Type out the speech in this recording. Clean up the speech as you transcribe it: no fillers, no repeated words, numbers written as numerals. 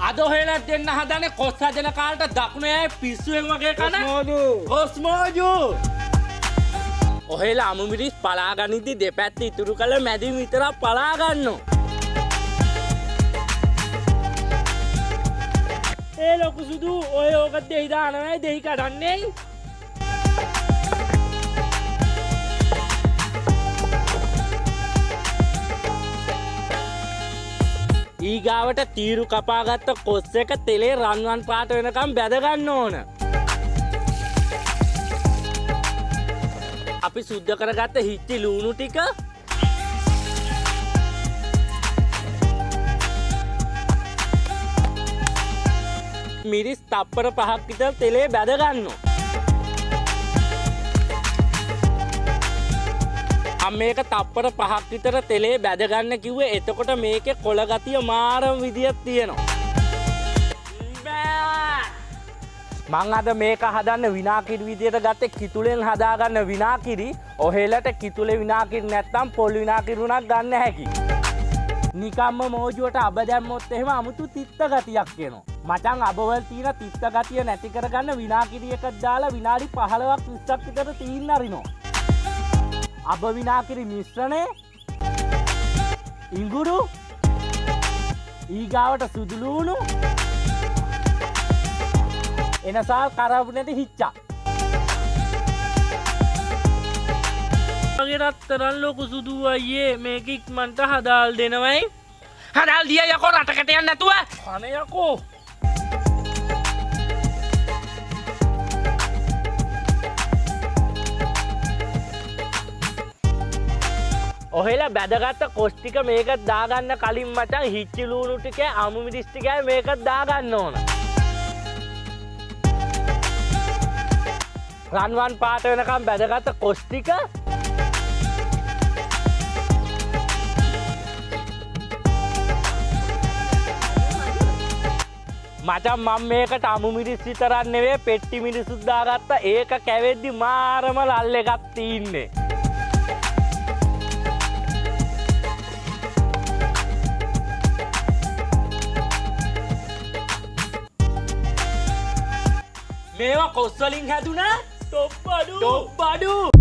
අද හොයලා දෙන්න හදනේ කොස් හදන කාලට දකුණේ අය පිස්සුවෙන් වගේ කන කොස්මෝජු ඔහෙලා අමු මිරිස් පලා ගනිද්දි දෙපැත්ත ඉතුරු කළ මැදින් විතරක් පලා ගන්නෝ ඒ ලොකු සුදු ඔය ඕක දෙහි දානවයි දෙහි කඩන්නේ ඊගාවට තීරු කපාගත්ත කොස් එක තෙලේ රන්වන් පාට වෙනකම් බැද ගන්න ඕන. අපි සුද්ධ කරගත්ත හිච්චි ලූණු ටික මිරිස් තප්පර 5ක් විතර තෙලේ බැද ගන්නවා. මේක තප්පර 5ක් විතර තෙලේ බැද ගන්න කිව්වේ එතකොට මේකේ කොළ ගතිය මාරම විදියක් තියෙනවා. මං අද මේක හදන්න විනාකිරි විදියට ගත්තේ කිතුලෙන් හදාගන්න විනාකිරි. ඔහෙලට කිතුලේ විනාකිරි නැත්තම් පොල් විනාකිරි උනක් ගන්න හැකි. නිකම්ම මෝජුවට අබ දැම්මොත් එහෙම අමුතු තිත්ත ගතියක් එනවා. මචං අබවල තියෙන තිත්ත ගතිය නැති කරගන්න විනාකිරි එකක් දාලා විනාඩි 15ක් 20ක් විතර තීන්න අරිනවා. අබ විනාකිරි මිශ්‍රණය ඉඟුරු ඊගාවට සුදුලූණු එනසාල් කරපු නැති හිච්චා මගේ රත්තරන් ලොකු සුදු අයියේ මේක ඉක්මනට හදාල් දෙනවයි හදාල් දිය යකෝ රටකට යන්න නැතුව අනේ යකෝ ඔහෙලා බැදගත්ත කොස් ටික මේක දාගන්න කලින් මචං හිච්චි ලූණු ටික අමු මිරිස් ටික මේක දාගන්න ඕන. රන්වන් පාට වෙනකම් බැදගත්ත කොස් ටික මචං මම මේකට අමු මිරිස් විතරක් නෙවෙයි පෙට්ටි මිරිසුත් දාගත්තා. ඒක කැවෙද්දි මාරම ලල් එකක් තින්නේ. මේවා කොස් වලින් හැදුනා ටොප් බඩු